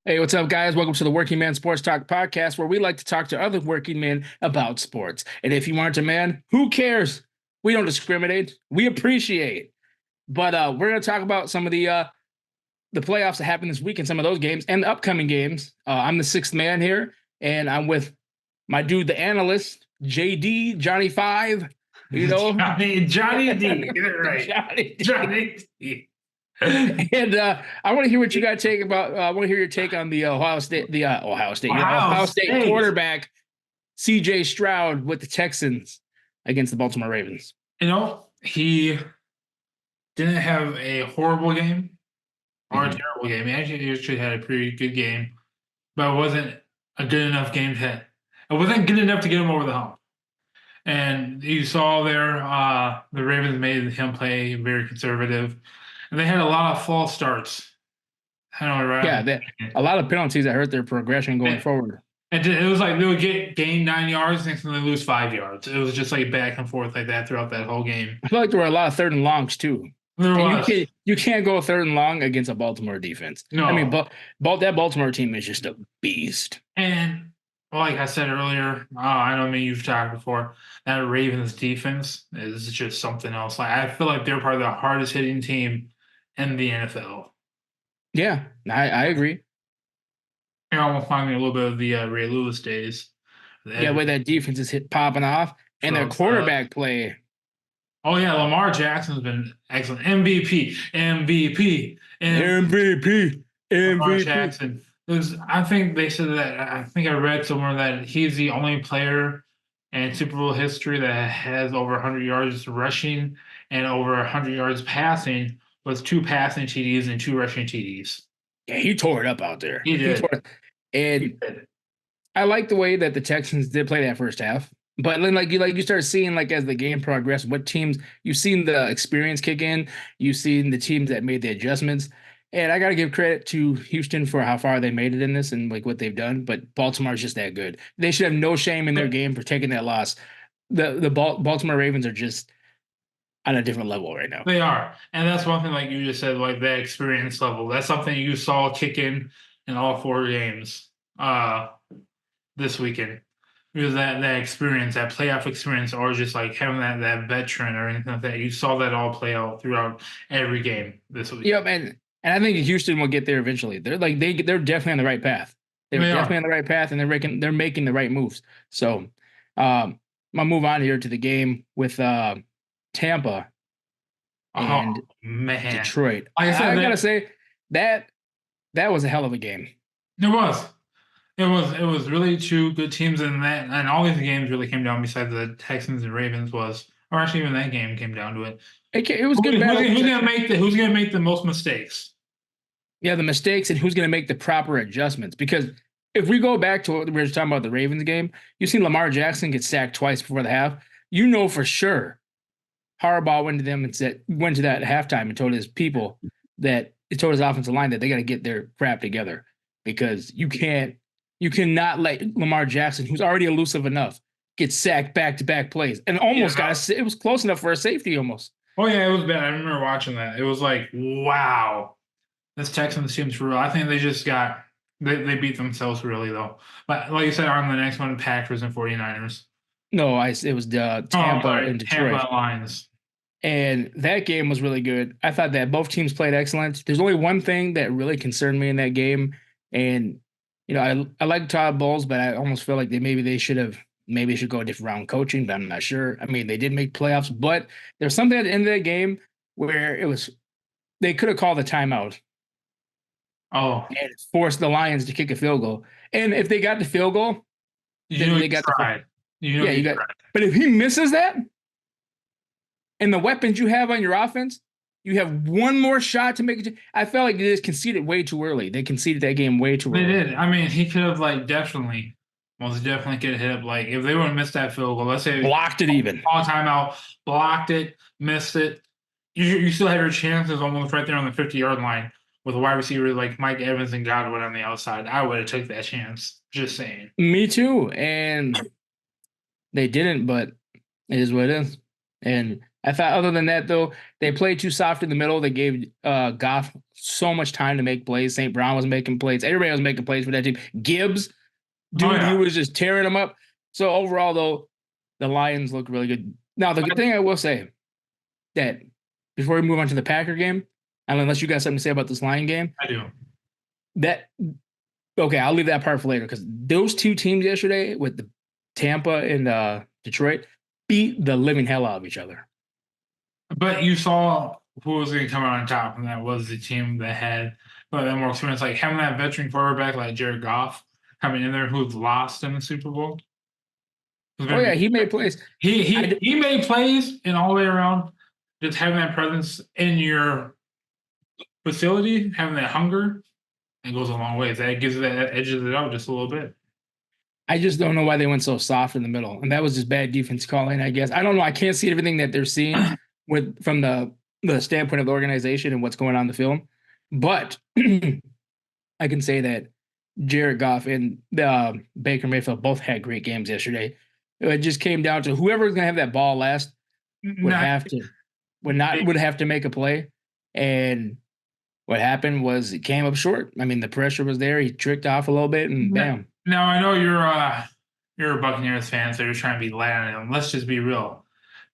Hey, what's up, guys? Welcome to the Working Man Sports Talk podcast, where we like to talk to other working men about sports. And if you aren't a man, who cares? We don't discriminate. We appreciate. But we're going to talk about some of the playoffs that happened this week and some of those games and the upcoming games. I'm the sixth man here, and I'm with my dude, the analyst, JD Johnny Five. You know, Johnny D. Get it right. Johnny D. Johnny D. And I want to hear what you got to take about. I want to hear your take on the Ohio State quarterback C.J. Stroud with the Texans against the Baltimore Ravens. He didn't have a horrible game or a terrible game. He actually had a pretty good game, but it wasn't a good enough game to. It wasn't good enough to get him over the hump. And you saw there, the Ravens made him play very conservative. And they had a lot of false starts. I know, right? Yeah, a lot of penalties that hurt their progression going forward. And it was like they would gain 9 yards, next time they lose 5 yards. It was just like back and forth like that throughout that whole game. I feel like there were a lot of third and longs too. There was. You can't go third and long against a Baltimore defense. No, I mean, that Baltimore team is just a beast. And like I said earlier, I know you've talked before, that Ravens defense is just something else. Like I feel like they're probably the hardest hitting team in the NFL. Yeah, I agree. You're almost finding a little bit of the Ray Lewis days. Yeah, where that defense is popping off and their quarterback play. Oh yeah, Lamar Jackson's been excellent. MVP. Lamar Jackson. I think they said that. I think I read somewhere that he's the only player in Super Bowl history that has over 100 yards rushing and over 100 yards passing, with 2 passing TDs and 2 rushing TDs. Yeah, he tore it up out there. He did. I like the way that the Texans did play that first half. But then, you start seeing, as the game progressed, what teams you've seen the experience kick in. You've seen the teams that made the adjustments. And I got to give credit to Houston for how far they made it in this and what they've done. But Baltimore's just that good. They should have no shame in their game for taking that loss. The Baltimore Ravens are just on a different level right now. They are. And that's one thing, like you just said, like that experience level. That's something you saw kick in all 4 games this weekend. Because that experience, that playoff experience, or just like having that veteran or anything like that, you saw that all play out throughout every game this week. Yep, and I think Houston will get there eventually. They're definitely on the right path. They're definitely on the right path, and they're making the right moves. So, I'll move on here to the game with Tampa and Detroit. Like I gotta say that was a hell of a game. It was. It was really 2 good teams in that, and all these games really came down, besides the Texans and Ravens, or actually even that game came down to it. It was good. Who's gonna make the most mistakes? Yeah, the mistakes, and who's gonna make the proper adjustments? Because if we go back to what we were talking about, the Ravens game, you've seen Lamar Jackson get sacked twice before the half. You know for sure Harbaugh went to that halftime and told his people he told his offensive line that they got to get their crap together, because you cannot let Lamar Jackson, who's already elusive enough, get sacked back-to-back plays. And almost it was close enough for a safety almost. Oh, yeah, it was bad. I remember watching that. It was like, wow, this Texans team's for real. I think they just they beat themselves really, though. But like you said, on the next one, Packers and 49ers. No, it was Tampa and Detroit. Tampa Lions. And that game was really good. I thought that both teams played excellent. There's only one thing that really concerned me in that game, and I like Todd Bowles, but I almost feel like they should go a different round coaching, but I'm not sure. I mean, they did make playoffs, but there's something at the end of that game where they could have called a timeout. Oh. And forced the Lions to kick a field goal. And if they got the field goal, they got tried. But if he misses that, and the weapons you have on your offense, you have one more shot to make it. I felt like they just conceded way too early. They conceded that game way too early. They did. I mean, he could have most definitely could have hit up. Like, if they would have missed that field goal, let's say blocked it even. All timeout, blocked it, missed it. You still had your chances almost right there on the 50-yard line with a wide receiver like Mike Evans and Godwin on the outside. I would have took that chance. Just saying. Me too. And they didn't, but it is what it is. And I thought other than that, though, they played too soft in the middle. They gave Goff so much time to make plays. St. Brown was making plays. Everybody was making plays for that team. Gibbs, dude, he was just tearing them up. So overall, though, the Lions look really good. Now, the good thing I will say that before we move on to the Packer game, and unless you got something to say about this Lion game, I do. Okay, I'll leave that part for later because those two teams yesterday with the Tampa and Detroit beat the living hell out of each other. But you saw who was going to come out on top, and that was the team that had more experience. Like having that veteran quarterback like Jared Goff coming in there, who's lost in the Super Bowl. Oh yeah, he made plays. He made plays, and all the way around, just having that presence in your facility, having that hunger, it goes a long way. That gives it that edges it out just a little bit. I just don't know why they went so soft in the middle, and that was just bad defense calling, I guess. I don't know. I can't see everything that they're seeing from the standpoint of the organization and what's going on in the film, but I can say that Jared Goff and Baker Mayfield both had great games yesterday. It just came down to whoever was going to have that ball last would have to make a play, and what happened was it came up short. I mean, the pressure was there. He tricked off a little bit, and bam. Now I know you're a Buccaneers fan, so you're trying to be light on him. Let's just be real.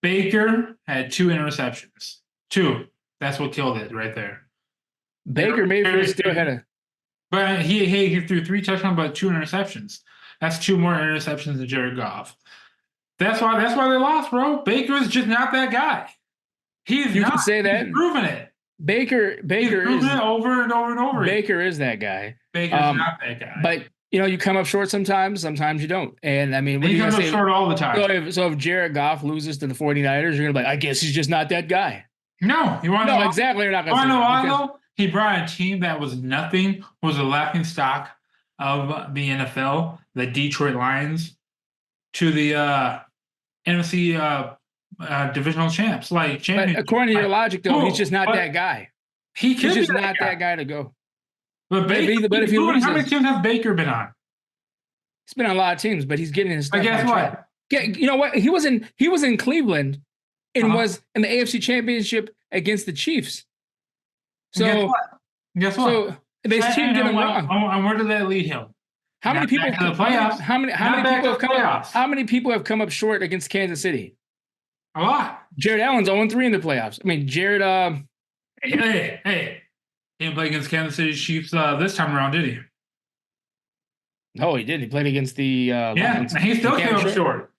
Baker had 2 interceptions. 2. That's what killed it right there. Baker Mayfield still had a. But he threw 3 touchdowns, but 2 interceptions. That's 2 more interceptions than Jared Goff. That's why they lost, bro. Baker's just not that guy. You can say that. He's proven it. Baker is it over and over and over. Baker is that guy. Baker's not that guy. But you come up short sometimes you don't. And I mean, he comes up short all the time. So if Jared Goff loses to the 49ers, you're gonna be like, I guess he's just not that guy. No, you want to know exactly. You're not gonna know why though? He brought a team that was nothing, was a laughing stock of the NFL, the Detroit Lions, to the NFC divisional champs. But according to your logic, though, he's just not that guy. He's just not that guy to go. But if he loses, how many teams has Baker been on? He's been on a lot of teams, but he's getting his stuff. But guess what? You know what? He was in Cleveland and was in the AFC Championship against the Chiefs. So guess what? So this team did him wrong. And where did that lead him? How many people? How many people have come up short against Kansas City? A lot. Jared Allen's 0-3 in the playoffs. I mean, Jared. Hey. He didn't play against Kansas City Chiefs this time around, did he? No, he did. He played against the Lions. He still came up short.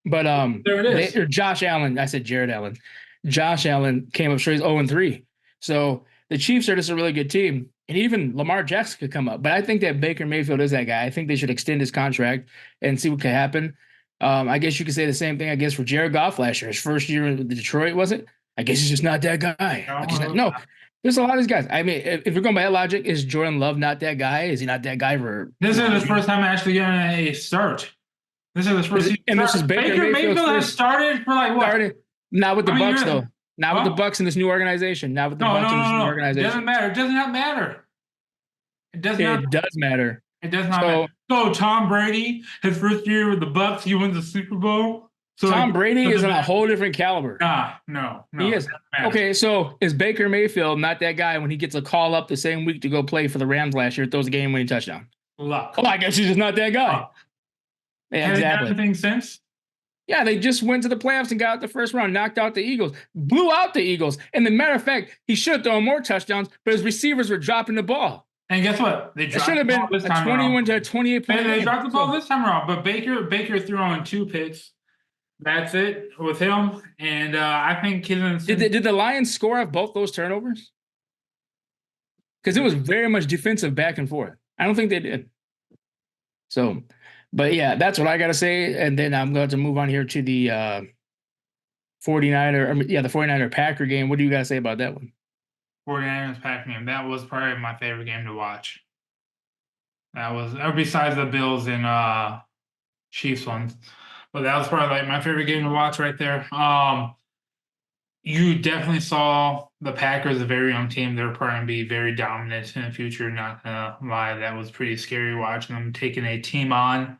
But there it is. Josh Allen. I said Jared Allen. Josh Allen came up short. He's 0-3. So the Chiefs are just a really good team. And even Lamar Jackson could come up. But I think that Baker Mayfield is that guy. I think they should extend his contract and see what could happen. I guess you could say the same thing, I guess, for Jared Goff last year. His first year in Detroit, was it? I guess he's just not that guy. No. There's a lot of these guys. I mean, if you're going by that logic, is Jordan Love not that guy? Is he not that guy for? This is his first time actually getting a start. This is his first. This is Baker Mayfield has started for like what? Not with the Bucs though. Not with the Bucs in this new organization. Not with the Bucs in this new organization. It doesn't matter. It does not matter. It does matter. It does not matter. So Tom Brady, his first year with the Bucs, he wins the Super Bowl. So Tom Brady is on a whole different caliber. No. He is. Okay, so is Baker Mayfield not that guy when he gets a call up the same week to go play for the Rams last year, throws a game-winning touchdown? Luck. Oh, I guess he's just not that guy. Yeah, exactly. Has he done anything since? Yeah, they just went to the playoffs and got out the first round, knocked out the Eagles, blew out the Eagles. And the matter of fact, he should have thrown more touchdowns, but his receivers were dropping the ball. And guess what? They dropped should have been a 21 to 28 point. They dropped the ball this time around, but Baker threw on 2 picks. That's it with him, and I think did the Lions score off both those turnovers? Because it was very much defensive back and forth. I don't think they did. So, but yeah, that's what I got to say, and then I'm going to move on here to the 49er Packer game. What do you got to say about that one? 49ers Packer game. That was probably my favorite game to watch. That was besides the Bills and Chiefs ones. But that was probably like my favorite game to watch right there. You definitely saw the Packers, a very young team. They're probably going to be very dominant in the future. Not going to lie. That was pretty scary watching them taking a team on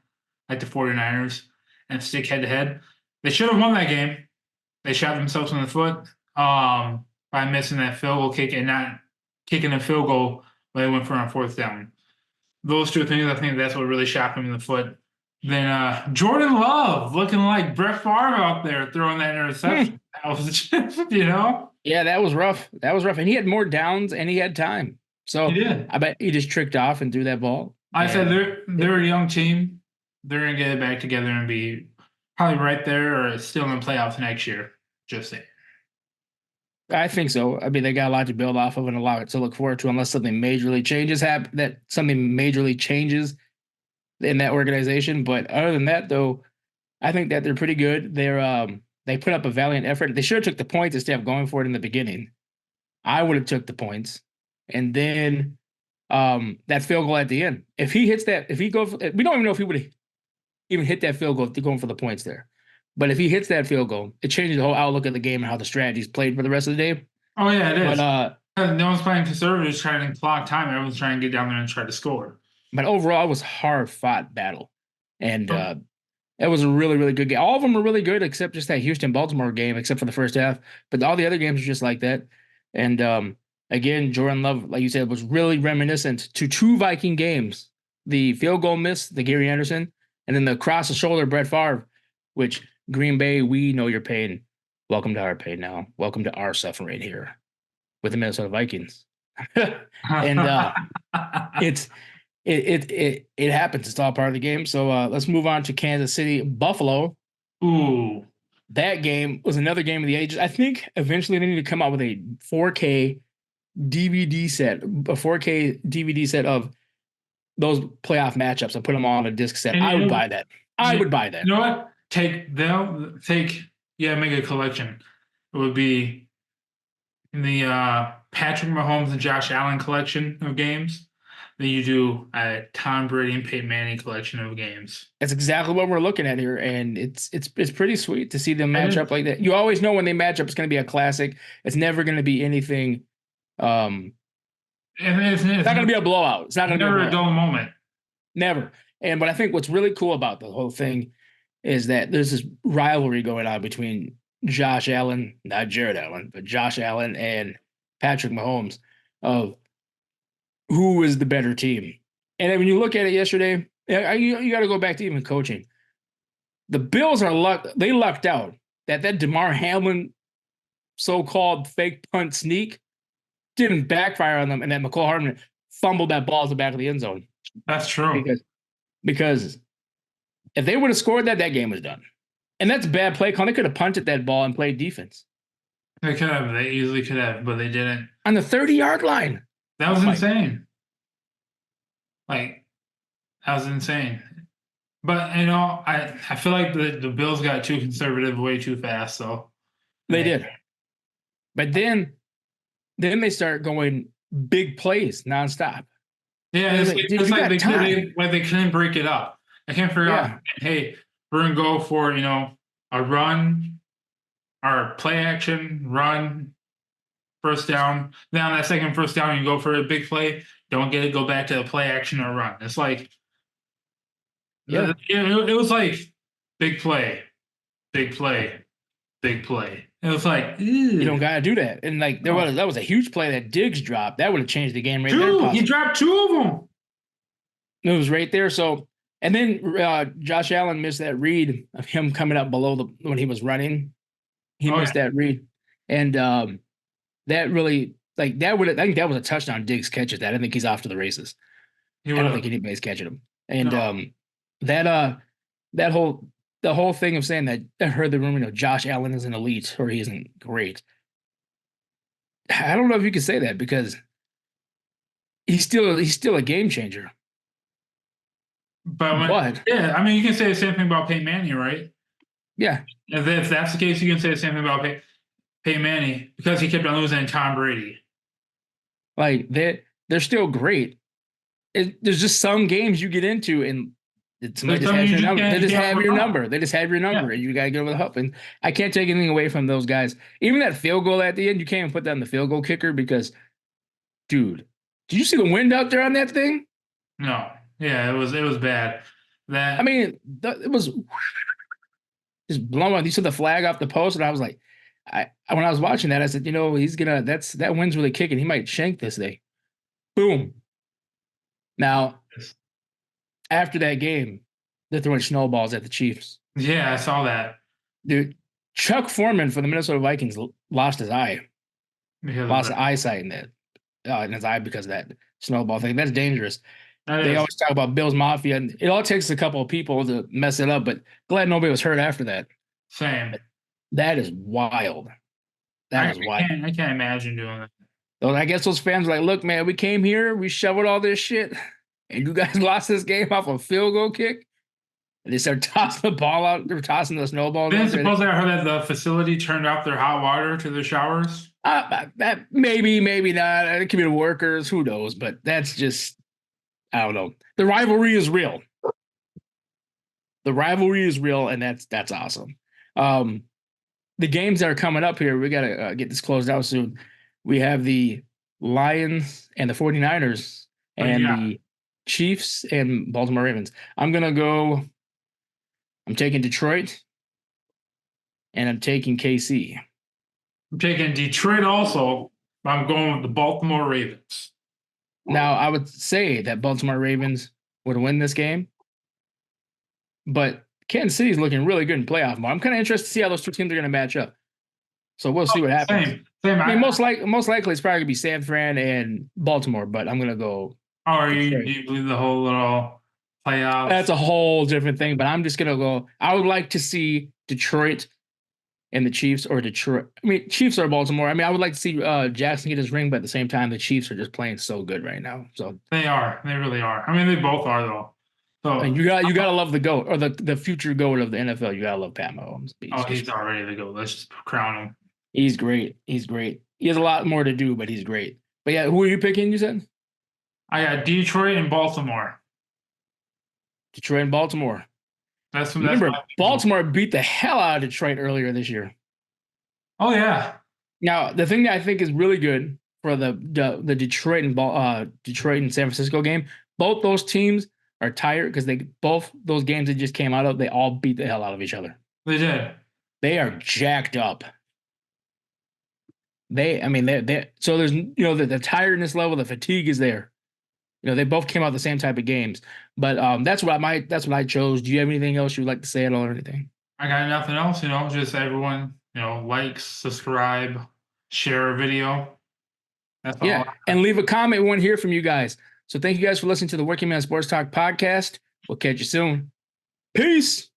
like the 49ers and stick head-to-head. They should have won that game. they shot themselves in the foot by missing that field goal kick and not kicking a field goal when they went for on fourth down. Those two things, I think that's what really shot him in the foot. Then Jordan Love looking like Brett Favre out there throwing that interception. That was just, Yeah, that was rough. That was rough. And he had more downs and he had time. So he did. I bet he just tricked off and threw that ball. I said And they're a young team. They're gonna get it back together and be probably right there or still in the playoffs next year. Just saying. I think so. I mean, they got a lot to build off of and a lot to look forward to, unless something majorly changes in that organization. But other than that, though, I think that they're pretty good. They put up a valiant effort. They should have took the points instead of going for it in the beginning. I would have took the points, and then that field goal at the end. If he hits that, we don't even know if he would have even hit that field goal going for the points there. But if he hits that field goal, it changes the whole outlook of the game and how the strategy's played for the rest of the day. Oh yeah, it is. But no one's playing conservative, trying to clock time. Everyone's trying to get down there and try to score. But overall, it was a hard-fought battle, and it was a really, really good game. All of them were really good, except just that Houston-Baltimore game, except for the first half. But all the other games were just like that. And again, Jordan Love, like you said, was really reminiscent to two Viking games: the field goal miss, the Gary Anderson, and then the cross the shoulder Brett Favre, which Green Bay, we know your pain. Welcome to our pain now. Welcome to our suffering here with the Minnesota Vikings. And it happens. It's all part of the game. So let's move on to Kansas City, Buffalo. Ooh, that game was another game of the ages. I think eventually they need to come out with a 4K DVD set, a 4K DVD set of those playoff matchups and put them all on a disc set. I would buy that. I would buy that. You know what? Make a collection. It would be the Patrick Mahomes and Josh Allen collection of games. Then you do a Tom Brady and Peyton Manning collection of games. That's exactly what we're looking at here, and it's pretty sweet to see them match up like that. You always know when they match up, it's going to be a classic. It's never going to be anything. It's not going to be a blowout. It's not going to be a dull moment. Never. But I think what's really cool about the whole thing is that there's this rivalry going on between Josh Allen, not Jared Allen, but Josh Allen and Patrick Mahomes of who is the better team. And then when you look at it yesterday, you got to go back to even coaching. The Bills they lucked out that Damar Hamlin so-called fake punt sneak didn't backfire on them, and that McCall Hardman fumbled that ball to the back of the end zone. That's true. Because if they would have scored that game was done. And that's bad play call. They could have punted that ball and played defense. They could have. They easily could have, but they didn't. On the 30-yard line. That was insane. That was insane. But, I feel like the Bills got too conservative way too fast. So they did. But then they start going big plays nonstop. Yeah, it's like they couldn't break it up. I can't figure out, hey, we're going to go for, a run or play action, run, first down. Then on that second first down, you go for a big play. Don't get it, go back to a play action or run. It's like, it was like big play, big play, big play. It was like, you don't got to do that. And that was a huge play that Diggs dropped. That would have changed the game right there. He dropped two of them. It was right there. So, and then Josh Allen missed that read of him coming up below when he was running. He missed that read. And that really, I think that was a touchdown. Diggs catches that. I think he's off to the races. I don't think anybody's catching him. And the whole thing of saying that I heard the rumor, Josh Allen is an elite or he isn't great. I don't know if you could say that because he's still a game changer. But you can say the same thing about Peyton Manning, right? Yeah. If that's the case, you can say the same thing about Peyton Manning because he kept on losing to Tom Brady. They're still great. There's just some games you get into and somebody just has your number. They just have your number. They just have your number, and you got to get over the hump. And I can't take anything away from those guys. Even that field goal at the end, you can't even put that on the field goal kicker because, dude, did you see the wind out there on that thing? No. Yeah, it was bad. It was just blowing. You saw the flag off the post, and I was like, When I was watching that, I said, that wind's really kicking. He might shank this thing. Boom. Now, after that game, they're throwing snowballs at the Chiefs. Yeah, I saw that. Dude, Chuck Foreman for the Minnesota Vikings lost his eye. Lost the eyesight in his eye because of that snowball thing. That's dangerous. They always talk about Bills Mafia, and it all takes a couple of people to mess it up, but glad nobody was hurt after that. Same. That is wild. That is wild. I can't imagine doing that. So I guess those fans are like, look, man, we came here, we shoveled all this shit, and you guys lost this game off a field goal kick. And they started tossing the ball out. They were tossing the snowballs. Then supposedly I heard that the facility turned off their hot water to their showers. That maybe not. It could be the workers. Who knows? But that's just, I don't know. The rivalry is real. The rivalry is real, and that's awesome. The games that are coming up here, we got to get this closed out soon. We have the Lions and the 49ers and the Chiefs and Baltimore Ravens. I'm taking Detroit, and I'm taking KC. I'm taking Detroit also, but I'm going with the Baltimore Ravens. Now, I would say that Baltimore Ravens would win this game, but Kansas City is looking really good in playoff mode. I'm kind of interested to see how those two teams are going to match up. So we'll see what happens. Same. I mean, most likely it's probably going to be San Fran and Baltimore, but I'm going to go. Oh, do you believe the whole little playoffs? That's a whole different thing, but I'm just going to go. I would like to see Detroit and the Chiefs, or Detroit. I mean, Chiefs or Baltimore. I mean, I would like to see Jackson get his ring, but at the same time, the Chiefs are just playing so good right now. So they are. They really are. I mean, they both are though. So and you gotta love the GOAT, or the future GOAT of the NFL. You gotta love Pat Mahomes. He's already the GOAT. Let's just crown him. He's great. He's great. He has a lot more to do, but he's great. But yeah, who are you picking? You said I got Detroit and Baltimore. Detroit and Baltimore. Remember, Baltimore beat the hell out of Detroit earlier this year. Oh yeah. Now the thing that I think is really good for the Detroit and San Francisco game, both those teams are tired because both those games that just came out of, they all beat the hell out of each other. They did. They are jacked up. So there's the tiredness level, the fatigue is there. They both came out the same type of games, but that's what I chose. Do you have anything else you'd like to say at all or anything? I got nothing else. Just everyone, like, subscribe, share a video. That's all. And leave a comment. We want to hear from you guys. So thank you guys for listening to the Working Man Sports Talk podcast. We'll catch you soon. Peace.